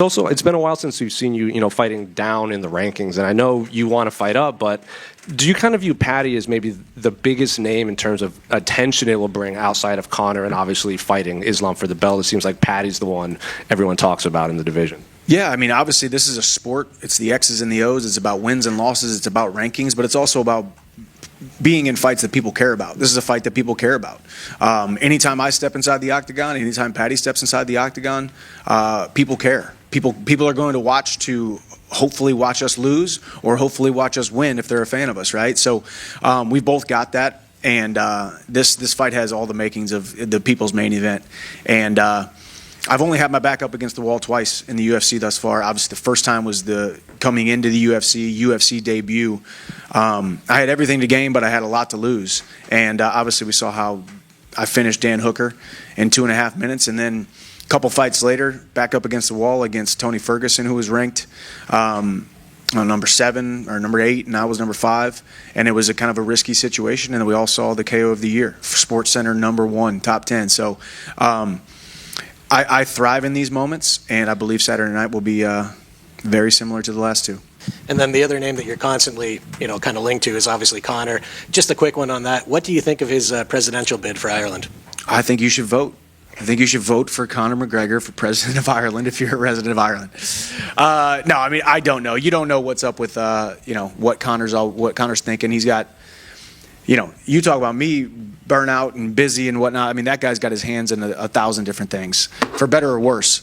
Also, it's been a while since we've seen you, fighting down in the rankings, and I know you want to fight up, but do you kind of view Paddy as maybe the biggest name in terms of attention it will bring outside of Conor and obviously fighting Islam for the belt? It seems like Paddy's the one everyone talks about in the division. Yeah, I mean, obviously this is a sport. It's the X's and the O's. It's about wins and losses. It's about rankings, but it's also about being in fights that people care about. This is a fight that people care about. Anytime I step inside the octagon, anytime Paddy steps inside the octagon, people care. People are going to watch to hopefully watch us lose or hopefully watch us win if they're a fan of us, right? So we've both got that, and this fight has all the makings of the people's main event. And I've only had my back up against the wall twice in the UFC thus far. Obviously, the first time was coming into the UFC debut. I had everything to gain, but I had a lot to lose. And obviously, we saw how I finished Dan Hooker in 2.5 minutes, and then a couple fights later, back up against the wall against Tony Ferguson, who was ranked number 7 or number 8, and I was number 5. And it was a kind of a risky situation. And then we all saw the KO of the year, Sports Center #1, top 10. So I thrive in these moments, and I believe Saturday night will be very similar to the last two. And then the other name that you're constantly, kind of linked to is obviously Conor. Just a quick one on that. What do you think of his presidential bid for Ireland? I think you should vote. I think you should vote for Conor McGregor for president of Ireland if you're a resident of Ireland. No, I mean, I don't know. You don't know what's up with, what Conor's thinking. He's got, you talk about me, burnout and busy and whatnot. I mean, that guy's got his hands in 1,000 different things, for better or worse.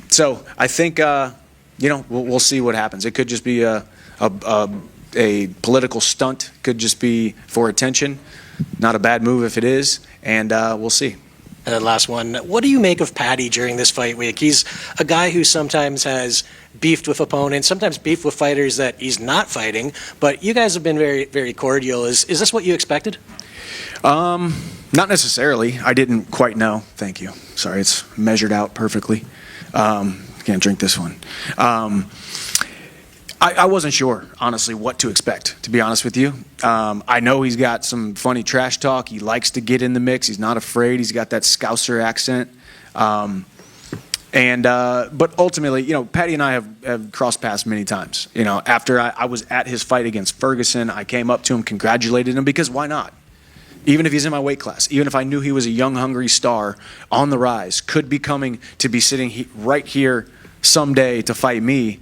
So I think, we'll see what happens. It could just be a political stunt. Could just be for attention. Not a bad move if it is, and we'll see. And then last one, what do you make of Paddy during this fight week? He's a guy who sometimes has beefed with opponents, sometimes beefed with fighters that he's not fighting, but you guys have been very, very cordial. Is this what you expected? Not necessarily. I didn't quite know. Thank you. Sorry, it's measured out perfectly. Can't drink this one. I wasn't sure, honestly, what to expect, to be honest with you. I know he's got some funny trash talk. He likes to get in the mix. He's not afraid. He's got that Scouser accent. But ultimately, Paddy and I have crossed paths many times. After I was at his fight against Ferguson, I came up to him, congratulated him, because why not? Even if he's in my weight class, even if I knew he was a young, hungry star on the rise, could be coming to be sitting right here someday to fight me,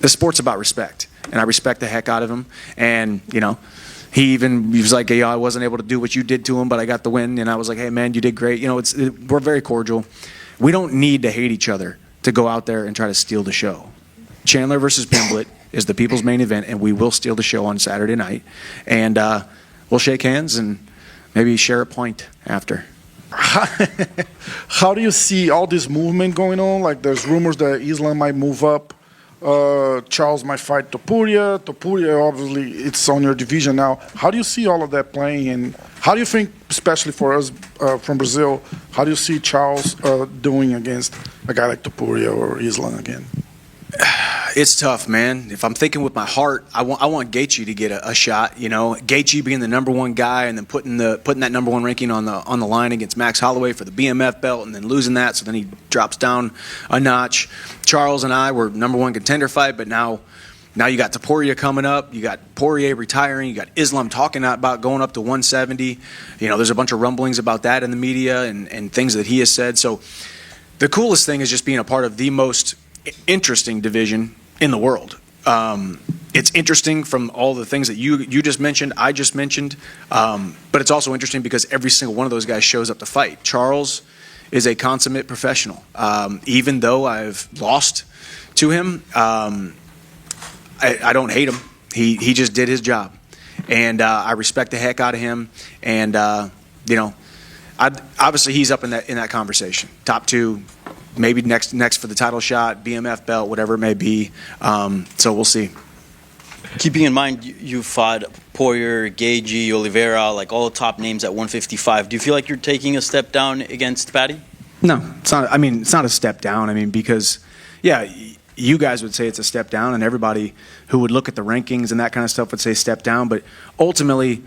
the sport's about respect, and I respect the heck out of him. And he was like, I wasn't able to do what you did to him, but I got the win. And I was like, hey man, you did great. We're very cordial. We don't need to hate each other to go out there and try to steal the show. Chandler versus Pimblett is the people's main event, and we will steal the show on Saturday night. And we'll shake hands and maybe share a pint after. How do you see all this movement going on? Like, there's rumors that Islam might move up. Charles might fight Topuria. Topuria, obviously, it's on your division now. How do you see all of that playing? And how do you think, especially for us from Brazil, how do you see Charles doing against a guy like Topuria or Islam again? It's tough, man. If I'm thinking with my heart, I want Gaethje to get a shot. Gaethje being the #1 guy, and then putting that #1 ranking on the line against Max Holloway for the BMF belt, and then losing that, so then he drops down a notch. Charles and I were #1 contender fight, but now you got Topuria coming up. You got Poirier retiring. You got Islam talking about going up to 170. There's a bunch of rumblings about that in the media and things that he has said. So the coolest thing is just being a part of the most interesting division in the world. It's interesting from all the things that you just mentioned, I just mentioned, but it's also interesting because every single one of those guys shows up to fight. Charles is a consummate professional. Even though I've lost to him, I don't hate him. He just did his job, and I respect the heck out of him. And obviously he's up in that conversation, top 2. Maybe next for the title shot, BMF belt, whatever it may be. So we'll see. Keeping in mind you fought Poirier, Gaethje, Oliveira, like all the top names at 155. Do you feel like you're taking a step down against Paddy? No, it's not. I mean, it's not a step down. I mean, because you guys would say it's a step down, and everybody who would look at the rankings and that kind of stuff would say step down. But ultimately,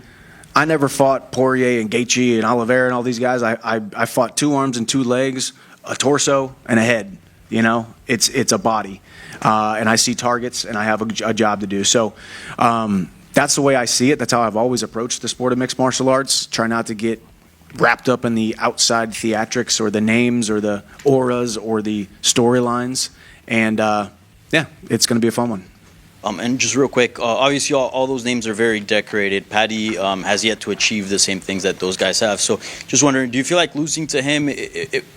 I never fought Poirier and Gaethje and Oliveira and all these guys. I fought 2 arms and 2 legs, a torso and a head. You know, it's a body, and I see targets, and I have a job to do. So that's the way I see it. That's how I've always approached the sport of mixed martial arts. Try not to get wrapped up in the outside theatrics or the names or the auras or the storylines. And yeah, it's going to be a fun one. And just real quick, obviously all those names are very decorated. Paddy has yet to achieve the same things that those guys have. So just wondering, do you feel like losing to him,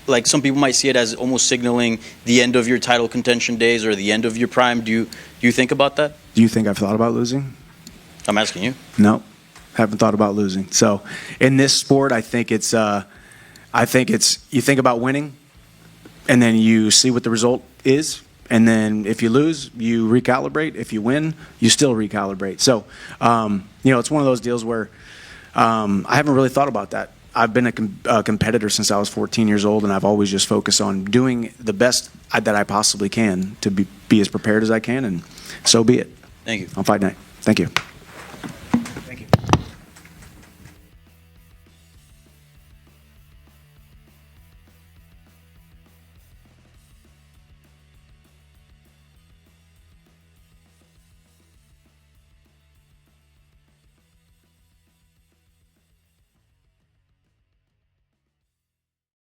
like some people might see it as almost signaling the end of your title contention days or the end of your prime? Do you think about that? Do you think I've thought about losing? I'm asking you. No, haven't thought about losing. So in this sport, I think it's you think about winning, and then you see what the result is. And then if you lose, you recalibrate. If you win, you still recalibrate. So, you know, it's one of those deals where I haven't really thought about that. I've been a competitor since I was 14 years old, and I've always just focused on doing the best that I possibly can to be as prepared as I can, and so be it. Thank you. On fight night. Thank you.